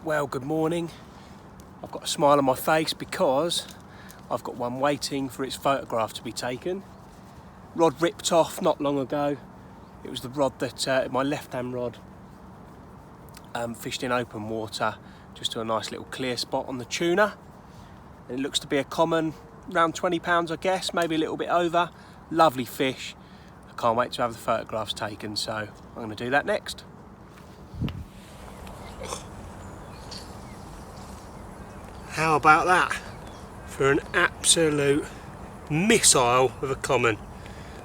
Well, good morning. I've got a smile on my face because I've got one waiting for its photograph to be taken. Rod ripped off not long ago. It was the rod that, my left-hand rod, fished in open water just to a nice little clear spot on the tuna. And it looks to be a common, around 20 pounds I guess, maybe a little bit over. Lovely fish. I can't wait to have the photographs taken, so I'm going to do that next. How about that for an absolute missile of a common?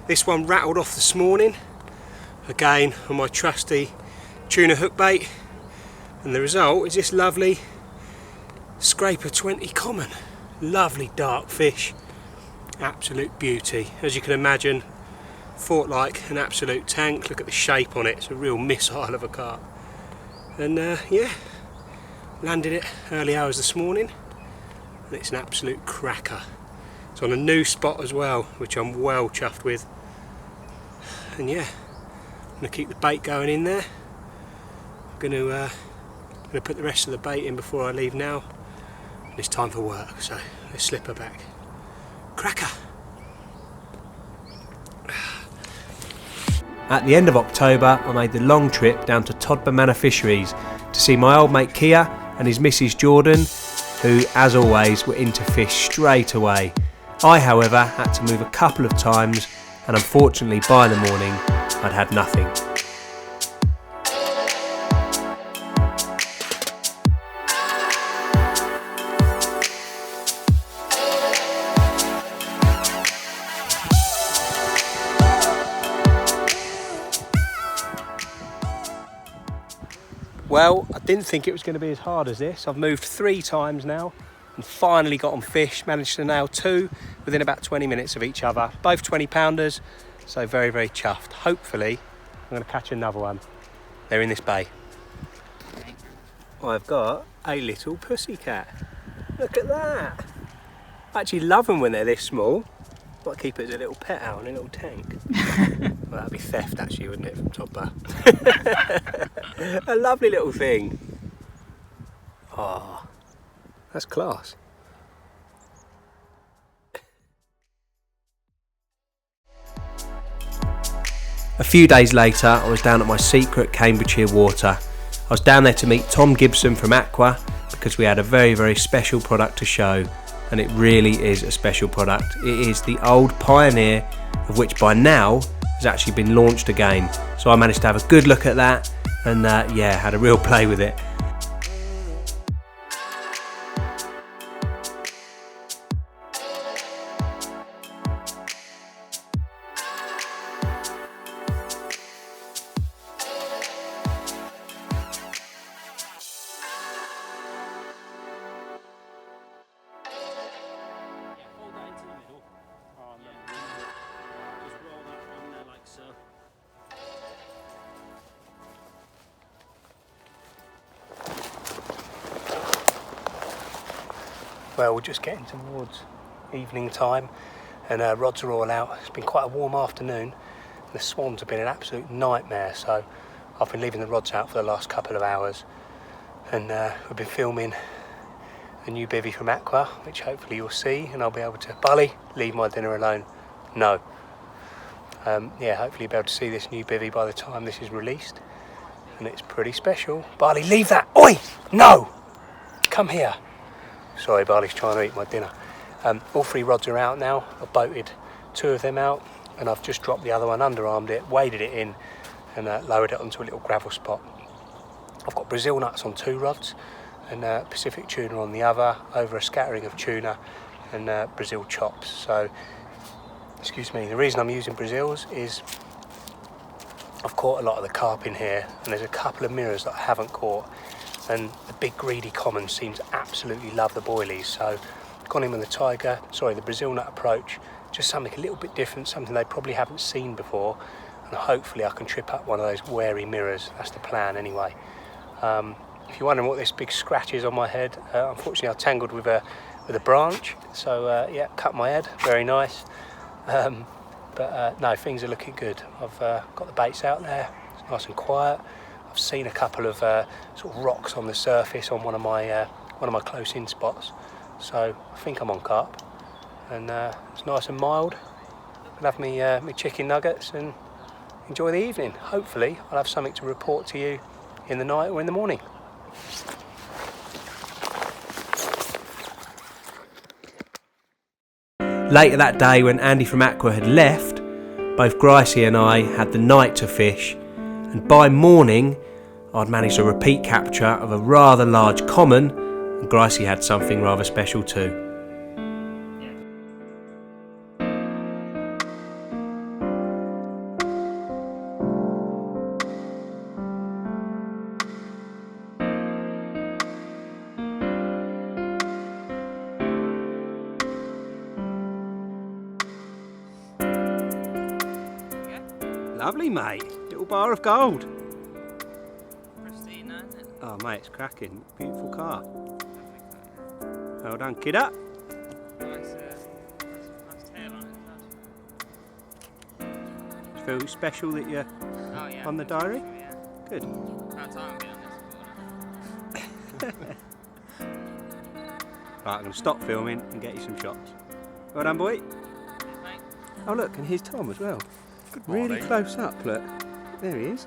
This one rattled off this morning, again on my trusty tuna hook bait, and the result is this lovely scraper 20 common. Lovely dark fish, absolute beauty. As you can imagine, fought like an absolute tank. Look at the shape on it, it's a real missile of a carp. And yeah, landed it early hours this morning, and it's an absolute cracker. It's on a new spot as well, which I'm well chuffed with. And yeah, I'm going to keep the bait going in there. I'm going to put the rest of the bait in before I leave now. And it's time for work, so let's slip her back. Cracker! At the end of October, I made the long trip down to Todber Manor Fisheries to see my old mate Kia and his missus Jordan, who, as always, were into fish straight away. I, however, had to move a couple of times, and unfortunately by the morning, I'd had nothing. Well, I didn't think it was going to be as hard as this. I've moved 3 times now and finally got on fish, managed to nail 2 within about 20 minutes of each other. Both 20 pounders, so very, very chuffed. Hopefully, I'm going to catch another one. They're in this bay. I've got a little pussycat. Look at that. I actually love them when they're this small. Might keep it as a little pet out in a little tank. Well, that'd be theft actually, wouldn't it, from Todber? A lovely little thing. Oh, that's class. A few days later, I was down at my secret Cambridgeshire water. I was down there to meet Tom Gibson from Aqua because we had a very, very special product to show. And it really is a special product. It is the old Pioneer, of which by now has actually been launched again. So I managed to have a good look at that and yeah, had a real play with it. Well, we're just getting towards evening time and rods are all out. It's been quite a warm afternoon. The swans have been an absolute nightmare, so I've been leaving the rods out for the last couple of hours, and we've been filming a new bivvy from Aqua, which hopefully you'll see, and I'll be able to... Barley, leave my dinner alone. No. Yeah, hopefully you'll be able to see this new bivvy by the time this is released, and it's pretty special. Barley, leave that! Oi! No! Come here. Sorry, Barley's trying to eat my dinner. All 3 rods are out now. I've boated 2 of them out, and I've just dropped the other one, underarmed it, waded it in, and lowered it onto a little gravel spot. I've got Brazil nuts on 2 rods, and Pacific tuna on the other, over a scattering of tuna and Brazil chops. So, excuse me, the reason I'm using Brazils is I've caught a lot of the carp in here, and there's a couple of mirrors that I haven't caught. And the big greedy common seems to absolutely love the boilies, so I've gone in with the Brazil nut approach, just something a little bit different, something they probably haven't seen before, and hopefully I can trip up one of those wary mirrors. That's the plan anyway. If you're wondering what this big scratch is on my head, unfortunately I tangled with a branch, so yeah, cut my head, very nice. But no, things are looking good. I've got the baits out there, it's nice and quiet. I've seen a couple of sort of rocks on the surface on one of my close-in spots. So I think I'm on carp, and it's nice and mild. I'll have me chicken nuggets and enjoy the evening. Hopefully I'll have something to report to you in the night or in the morning. Later that day, when Andy from Aqua had left, both Gricey and I had the night to fish, and by morning I'd managed a repeat capture of a rather large common, and Gricey had something rather special too. Lovely, mate. Little bar of gold. Pristine, isn't it? Oh, mate, it's cracking. Beautiful car. Well done, kidder. Nice tail on it. Do you feel special that you're on the diary? Yeah. Good. About time I'm getting this. Right, I'm going to stop filming and get you some shots. Well done, boy. Thanks. Oh, look, and here's Tom as well. Good morning. Really close up, look. There he is.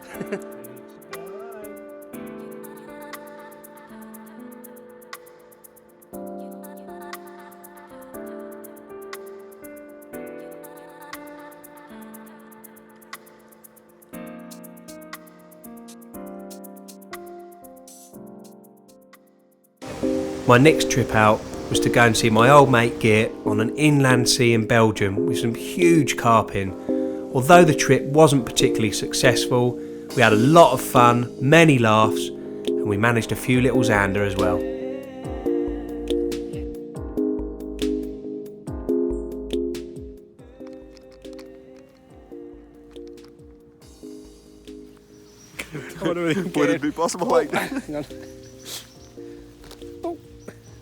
My next trip out was to go and see my old mate Geert on an inland sea in Belgium with some huge carp in. Although the trip wasn't particularly successful, we had a lot of fun, many laughs, and we managed a few little zander as well. Would it be possible like that? Hang on.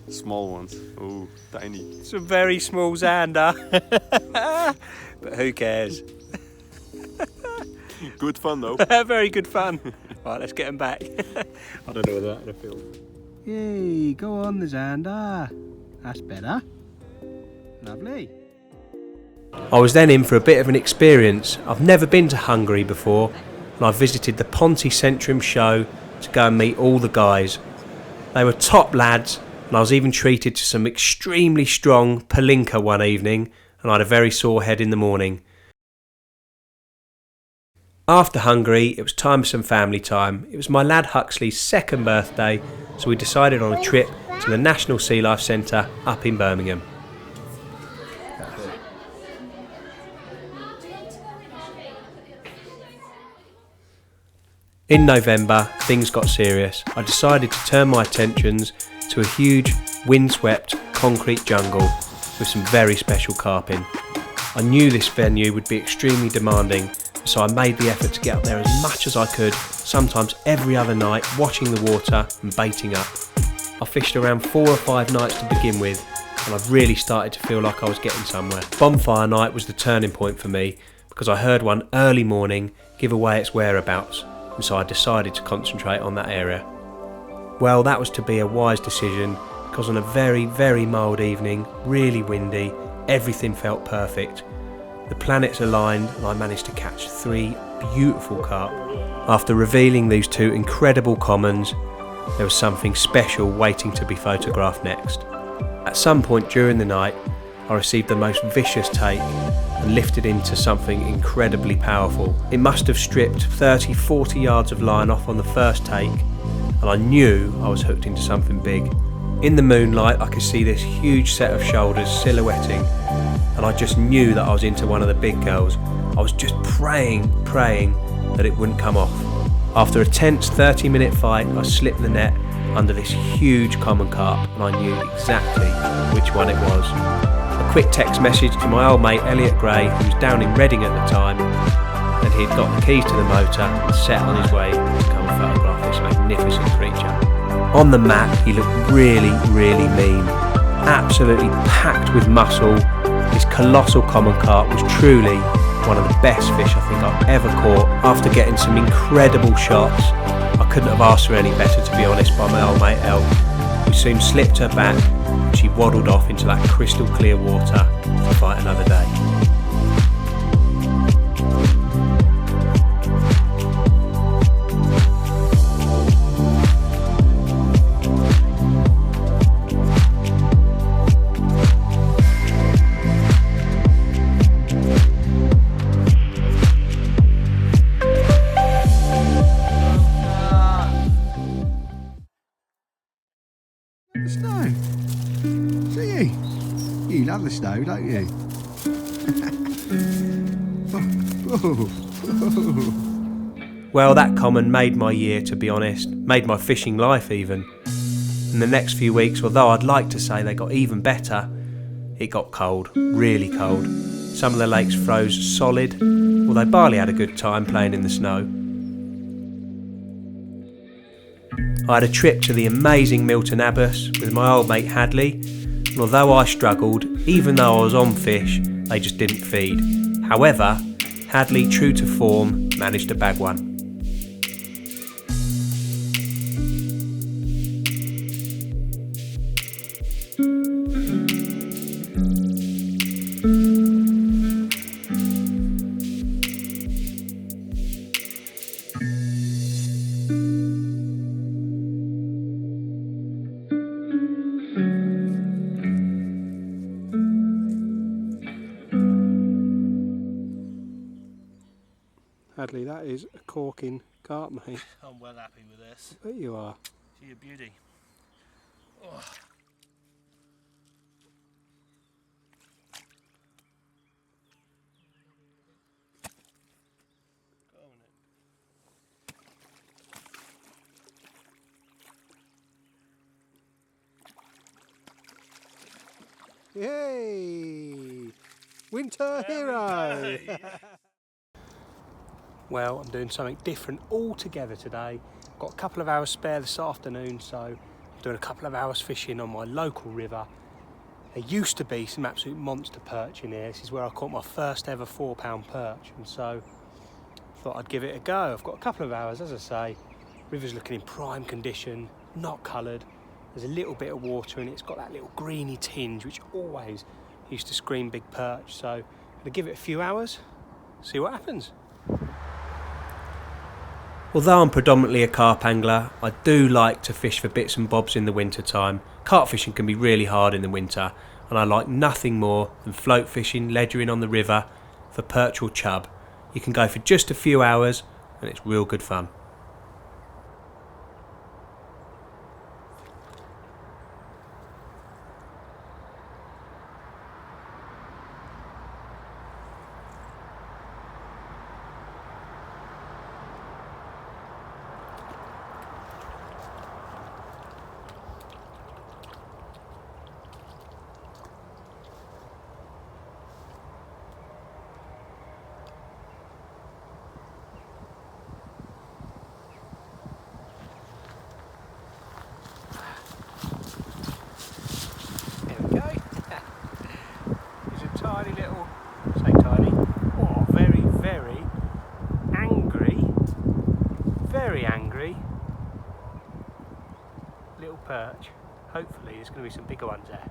Small ones. Oh, tiny. It's a very small zander. But who cares? Good fun though. Very good fun. Right, let's get them back. I don't know whether that'll film. Yay, go on the zander. That's better. Lovely. I was then in for a bit of an experience. I've never been to Hungary before, and I visited the Ponte Centrum show to go and meet all the guys. They were top lads, and I was even treated to some extremely strong palinka one evening, and I had a very sore head in the morning. After Hungary, it was time for some family time. It was my lad Huxley's second birthday, so we decided on a trip to the National Sea Life Centre up in Birmingham. In November, things got serious. I decided to turn my attentions to a huge, windswept concrete jungle with some very special carp in. I knew this venue would be extremely demanding, so I made the effort to get up there as much as I could, sometimes every other night, watching the water and baiting up. I fished around 4 or 5 nights to begin with, and I've really started to feel like I was getting somewhere. Bonfire night was the turning point for me, because I heard one early morning give away its whereabouts, and so I decided to concentrate on that area. Well, that was to be a wise decision, because on a very, very mild evening, really windy, everything felt perfect. The planets aligned and I managed to catch 3 beautiful carp. After revealing these 2 incredible commons, there was something special waiting to be photographed next. At some point during the night, I received the most vicious take and lifted into something incredibly powerful. It must have stripped 30-40 yards of line off on the first take, and I knew I was hooked into something big. In the moonlight, I could see this huge set of shoulders silhouetting, and I just knew that I was into one of the big girls. I was just praying that it wouldn't come off. After a tense 30-minute fight, I slipped the net under this huge common carp, and I knew exactly which one it was. A quick text message to my old mate Elliot Gray, who was down in Reading at the time, and he'd got the keys to the motor and set on his way to come and photograph this magnificent creature. On the map, he looked really, really mean, absolutely packed with muscle. This colossal common carp was truly one of the best fish I think I've ever caught. After getting some incredible shots, I couldn't have asked for any better, to be honest, by my old mate El. We soon slipped her back and she waddled off into that crystal clear water to fight another day. The snow. See you? You love the snow, don't you? Well, that comment made my year, to be honest, made my fishing life even. In the next few weeks, although I'd like to say they got even better, it got cold, really cold. Some of the lakes froze solid, although Barley had a good time playing in the snow. I had a trip to the amazing Milton Abbas with my old mate Hadley, and although I struggled, even though I was on fish, they just didn't feed. However, Hadley, true to form, managed to bag one. Hadley, that is a corking carp, mate. I'm well happy with this. I bet you are. See a beauty. Oh. Yay! Winter hero! Well, I'm doing something different altogether today. Got a couple of hours spare this afternoon, so I'm doing a couple of hours fishing on my local river. There used to be some absolute monster perch in here. This is where I caught my first ever 4-pound perch, and so I thought I'd give it a go. I've got a couple of hours, as I say. River's looking in prime condition, not coloured. There's a little bit of water in it. It's got that little greeny tinge, which always used to scream big perch. So I'm gonna give it a few hours, see what happens. Although I'm predominantly a carp angler, I do like to fish for bits and bobs in the winter time. Carp fishing can be really hard in the winter, and I like nothing more than float fishing, ledgering on the river for perch or chub. You can go for just a few hours and it's real good fun. Tiny little, say tiny, oh, very angry little perch. Hopefully there's going to be some bigger ones there.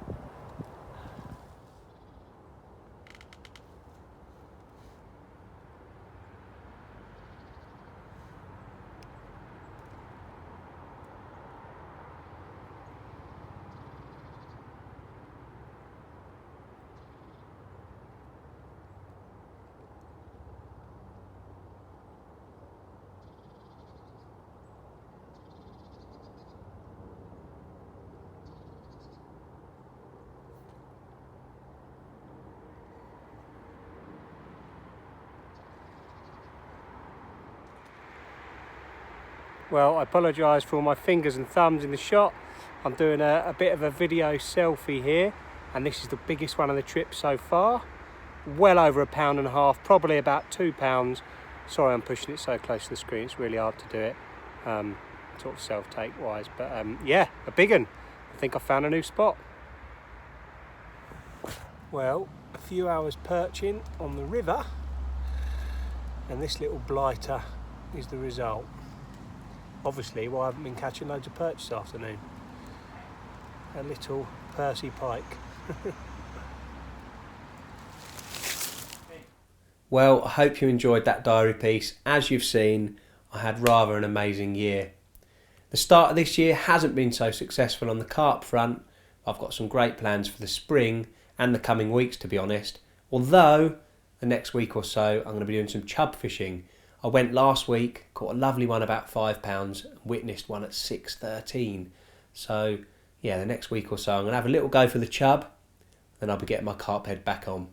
Well, I apologise for all my fingers and thumbs in the shot. I'm doing a bit of a video selfie here, and this is the biggest one of the trip so far. Well over 1.5 pounds, probably about 2 pounds. Sorry I'm pushing it so close to the screen, it's really hard to do it, sort of self-take wise, but yeah, a big one. I think I found a new spot. Well, a few hours perching on the river, And this little blighter is the result. Obviously, well, I haven't been catching loads of perch this afternoon. A little Percy pike. Well, I hope you enjoyed that diary piece. As you've seen, I had rather an amazing year. The start of this year hasn't been so successful on the carp front. I've got some great plans for the spring and the coming weeks, to be honest. Although, the next week or so, I'm going to be doing some chub fishing. I went last week, caught a lovely one about £5, and witnessed one at 6.13. So, yeah, the next week or so, I'm going to have a little go for the chub, then I'll be getting my carp head back on.